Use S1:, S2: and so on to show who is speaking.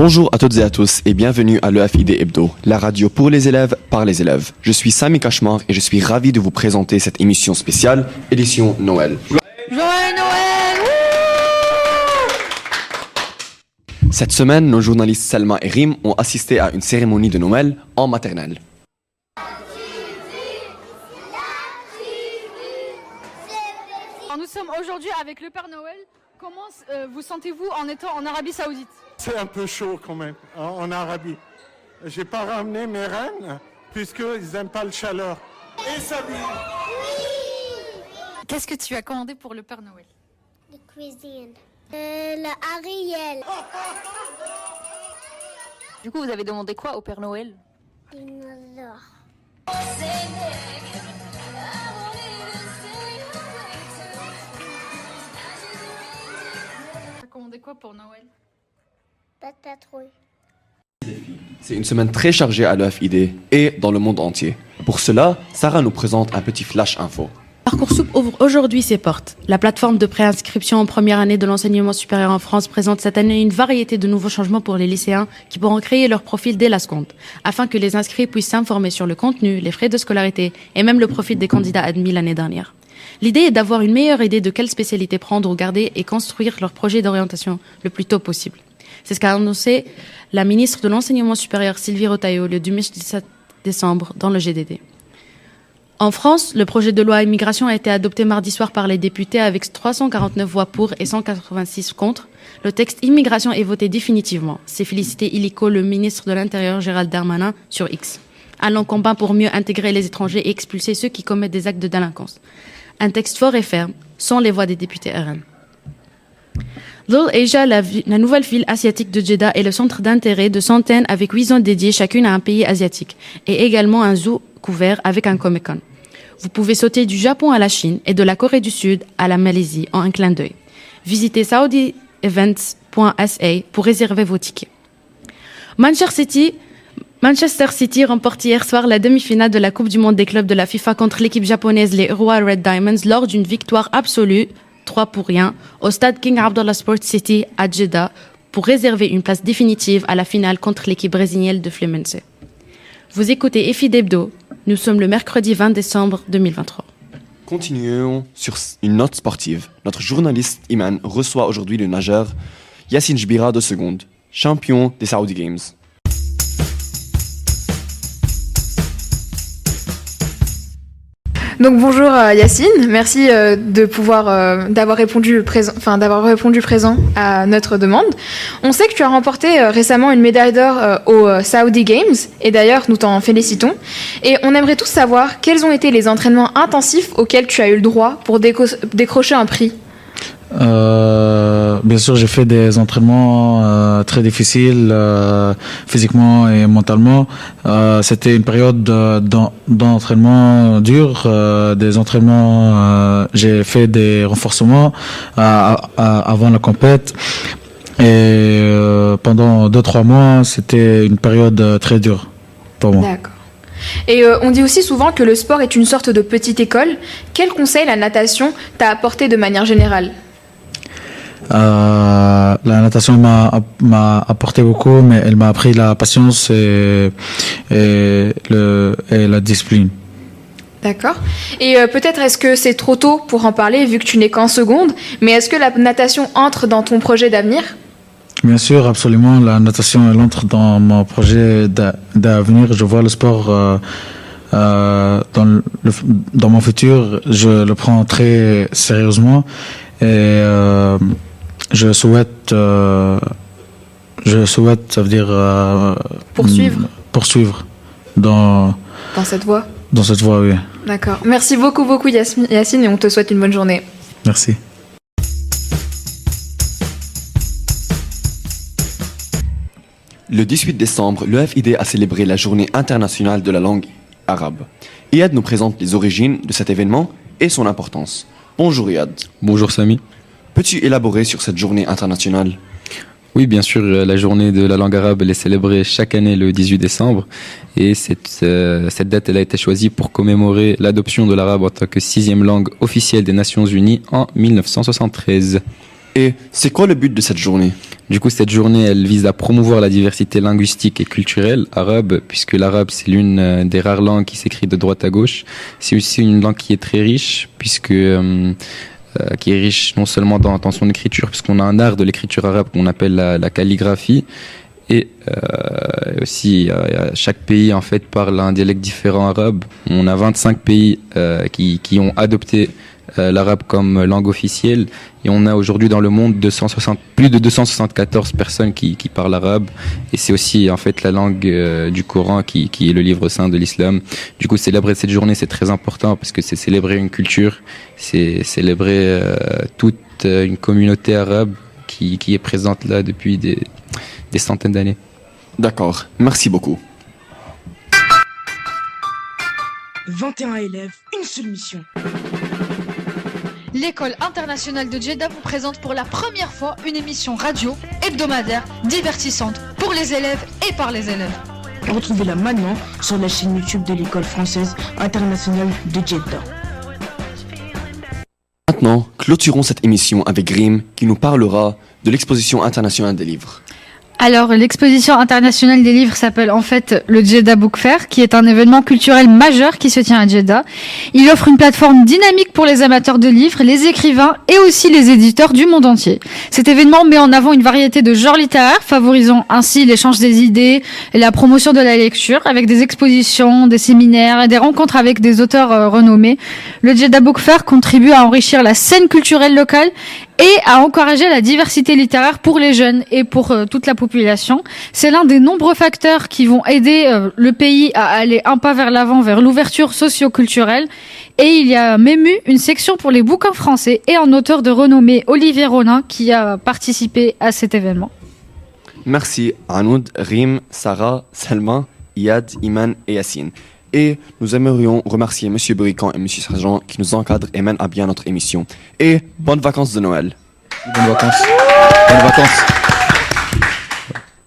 S1: Bonjour à toutes et à tous et bienvenue à l'EFID Hebdo, la radio pour les élèves par les élèves. Je suis Sami Kachmar et je suis ravi de vous présenter cette émission spéciale, édition Noël.
S2: Joyeux Noël!
S1: Cette semaine, nos journalistes Selma et Rim ont assisté à une cérémonie de Noël en maternelle.
S2: Alors, nous sommes aujourd'hui avec le Père Noël. Comment vous sentez-vous en étant en Arabie Saoudite?
S3: C'est un peu chaud quand même, en Arabie. J'ai pas ramené mes reines, puisqu'ils n'aiment pas le chaleur. Et Sabine.
S2: Qu'est-ce que tu as commandé pour le Père Noël?
S4: La cuisine. Le Ariel.
S2: Du coup, vous avez demandé quoi au Père Noël?
S4: Dinosaure.
S2: Tu as commandé quoi pour Noël?
S4: Patrouille.
S1: C'est une semaine très chargée à l'EFID et dans le monde entier. Pour cela, Sarah nous présente un petit flash info.
S5: Parcoursup ouvre aujourd'hui ses portes. La plateforme de préinscription en première année de l'enseignement supérieur en France présente cette année une variété de nouveaux changements pour les lycéens qui pourront créer leur profil dès la seconde, afin que les inscrits puissent s'informer sur le contenu, les frais de scolarité et même le profil des candidats admis l'année dernière. L'idée est d'avoir une meilleure idée de quelle spécialité prendre ou garder et construire leur projet d'orientation le plus tôt possible. C'est ce qu'a annoncé la ministre de l'Enseignement supérieur Sylvie Retailleau le 17 décembre dans le GDD. En France, le projet de loi immigration a été adopté mardi soir par les députés avec 349 voix pour et 186 contre. Le texte immigration est voté définitivement. C'est félicité illico le ministre de l'Intérieur Gérald Darmanin sur X. Allons combat pour mieux intégrer les étrangers et expulser ceux qui commettent des actes de délinquance. Un texte fort et ferme, sans les voix des députés RN. Little Asia, la nouvelle ville asiatique de Jeddah, est le centre d'intérêt de centaines avec 8 zones dédiées chacune à un pays asiatique et également un zoo couvert avec un Comic-Con. Vous pouvez sauter du Japon à la Chine et de la Corée du Sud à la Malaisie en un clin d'œil. Visitez saudievents.sa pour réserver vos tickets. Manchester City remporte hier soir la demi-finale de la Coupe du Monde des clubs de la FIFA contre l'équipe japonaise les Urawa Red Diamonds lors d'une victoire absolue 3-0 au stade King Abdullah Sports City à Jeddah pour réserver une place définitive à la finale contre l'équipe brésilienne de Fluminense. Vous écoutez EFID Hebdo, nous sommes le mercredi 20 décembre 2023.
S1: Continuons sur une note sportive. Notre journaliste Iman reçoit aujourd'hui le nageur Yassine Jbira de seconde, champion des Saudi Games.
S6: Donc bonjour Yacine, merci d'avoir répondu présent à notre demande. On sait que tu as remporté récemment une médaille d'or aux Saudi Games et d'ailleurs nous t'en félicitons. Et on aimerait tous savoir quels ont été les entraînements intensifs auxquels tu as eu le droit pour décrocher un prix.
S7: Bien sûr, j'ai fait des entraînements très difficiles physiquement et mentalement. C'était une période d'entraînement dur, des entraînements. J'ai fait des renforcements avant la compète et pendant 2-3 mois, c'était une période très dure pour moi.
S6: D'accord. Et on dit aussi souvent que le sport est une sorte de petite école. Quel conseil la natation t'a apporté de manière générale ?
S7: La natation m'a apporté beaucoup, mais elle m'a appris la patience et la discipline.
S6: D'accord. Et peut-être est-ce que c'est trop tôt pour en parler vu que tu n'es qu'en seconde, mais est-ce que la natation entre dans ton projet d'avenir ?
S7: Bien sûr, absolument. La natation, elle entre dans mon projet d'avenir. Je vois le sport dans mon futur. Je le prends très sérieusement et je souhaite, ça veut dire poursuivre dans
S6: cette voie.
S7: Dans cette voie, oui.
S6: D'accord. Merci beaucoup Yacine et on te souhaite une bonne journée.
S7: Merci.
S1: Le 18 décembre, l'EFID a célébré la journée internationale de la langue arabe. Iyad nous présente les origines de cet événement et son importance. Bonjour Iyad.
S8: Bonjour Sami.
S1: Peux-tu élaborer sur cette journée internationale ?
S8: Oui, bien sûr, la journée de la langue arabe elle est célébrée chaque année le 18 décembre et cette date elle a été choisie pour commémorer l'adoption de l'arabe en tant que 6e langue officielle des Nations Unies en 1973.
S1: Et c'est quoi le but de cette journée ?
S8: Du coup, cette journée, elle vise à promouvoir la diversité linguistique et culturelle arabe, puisque l'arabe, c'est l'une des rares langues qui s'écrit de droite à gauche. C'est aussi une langue qui est très riche, puisque qui est riche non seulement dans son écriture, puisqu'on a un art de l'écriture arabe qu'on appelle la calligraphie, et aussi chaque pays en fait parle un dialecte différent arabe. On a 25 pays qui ont adopté l'arabe comme langue officielle, et on a aujourd'hui dans le monde plus de 274 personnes qui parlent arabe, et c'est aussi en fait la langue du Coran qui est le livre saint de l'islam. Du coup, célébrer cette journée, c'est très important parce que c'est célébrer une culture, c'est célébrer toute une communauté arabe qui est présente là depuis des centaines d'années.
S1: D'accord, merci beaucoup.
S9: 21 élèves, une seule mission.
S2: L'école internationale de Jeddah vous présente pour la première fois une émission radio hebdomadaire divertissante pour les élèves et par les élèves.
S9: Retrouvez-la maintenant sur la chaîne YouTube de l'école française internationale de Jeddah.
S1: Maintenant, clôturons cette émission avec Grim qui nous parlera de l'exposition internationale des livres.
S2: Alors, l'exposition internationale des livres s'appelle en fait le Jeddah Book Fair, qui est un événement culturel majeur qui se tient à Jeddah. Il offre une plateforme dynamique pour les amateurs de livres, les écrivains et aussi les éditeurs du monde entier. Cet événement met en avant une variété de genres littéraires, favorisant ainsi l'échange des idées et la promotion de la lecture, avec des expositions, des séminaires et des rencontres avec des auteurs renommés. Le Jeddah Book Fair contribue à enrichir la scène culturelle locale et à encourager la diversité littéraire pour les jeunes et pour toute la population. C'est l'un des nombreux facteurs qui vont aider le pays à aller un pas vers l'avant, vers l'ouverture socio-culturelle. Et il y a même eu une section pour les bouquins français et un auteur de renommée, Olivier Ronin, qui a participé à cet événement.
S1: Merci Anoud, Rim, Sarah, Salma, Iyad, Iman et Yassine. Et nous aimerions remercier M. Brican et M. Sergent qui nous encadrent et mènent à bien notre émission. Et bonnes vacances de Noël.
S7: Bonnes vacances. Bonnes vacances.